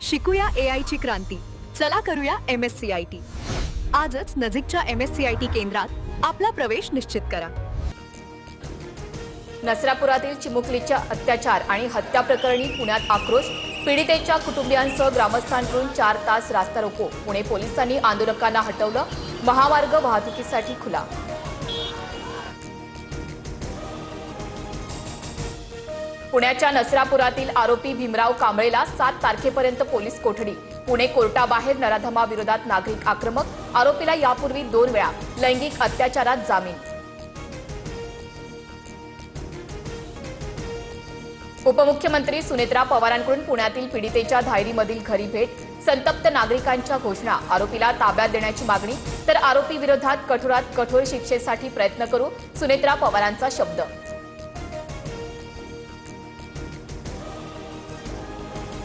शिकूया AI ची क्रांती. चला करूया MSCIT. आजच नजीकच्या MSCIT केंद्रात आपला प्रवेश निश्चित करा. नसरापुरातील चिमुकलीच्या अत्याचार आणि हत्या प्रकरणी पुण्यात आक्रोश. पीडितेच्या कुटुंबियांसह ग्रामस्थांकडून 4 तास रास्ता रोको. पुणे पोलिसांनी आंदोलकांना हटवलं. महामार्ग वाहतुकीसाठी खुला. पुण्याच्या नसरापुरातील आरोपी भीमराव कांबळेला 7 तारखेपर्यंत पोलीस कोठडी. पुणे कोर्टाबाहेर नराधमाविरोधात नागरिक आक्रमक. आरोपीला यापूर्वी 2 वेळा लैंगिक अत्याचारात जामीन. उपमुख्यमंत्री सुनेत्रा पवारांकडून पुण्यातील पीडितेच्या धायरीमधील घरी भेट. संतप्त नागरिकांच्या घोषणा. आरोपीला ताब्यात देण्याची मागणी तर आरोपी विरोधात कठोरात कठोर शिक्षेसाठी प्रयत्न करू. सुनेत्रा पवारांचा शब्द.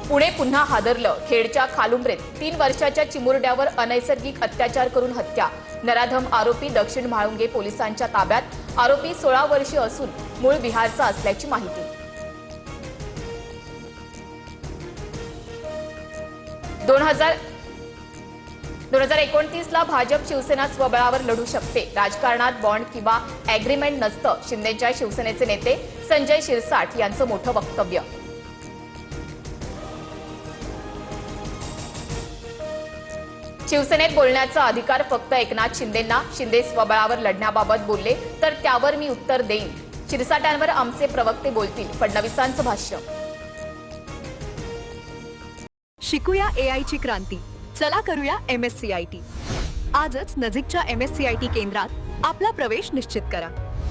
पुणे पुन्हा हादरलं. खेडच्या खालुंब्रेत 3 वर्षाच्या चिमुरड्यावर अनैसर्गिक अत्याचार करून हत्या. नराधम आरोपी दक्षिण म्हाळुंगे पोलिसांच्या ताब्यात. आरोपी 16 वर्षीय असून मूळ बिहारचा असल्याची माहिती. 2029 ला भाजप शिवसेना स्वबळावर लढू शकते. राजकारणात बॉन्ड किंवा अॅग्रीमेंट नसतं. शिंदेच्या शिवसेनेचे नेते संजय शिरसाट यांचं मोठं वक्तव्य. शिवसेनेत बोलण्याचा अधिकार फक्त एकनाथ शिंदेंना. शिंदे स्वबळावर लढण्याबाबत बोलले तर त्यावर मी उत्तर देईन. शिरसाटांवर आमचे प्रवक्ते बोलतील. फडणवीसांचं भाष्य. शिकूया AI ची क्रांती. चला करूया MSCIT. आजच नजीकच्या MSCIT केंद्रात आपला प्रवेश निश्चित करा.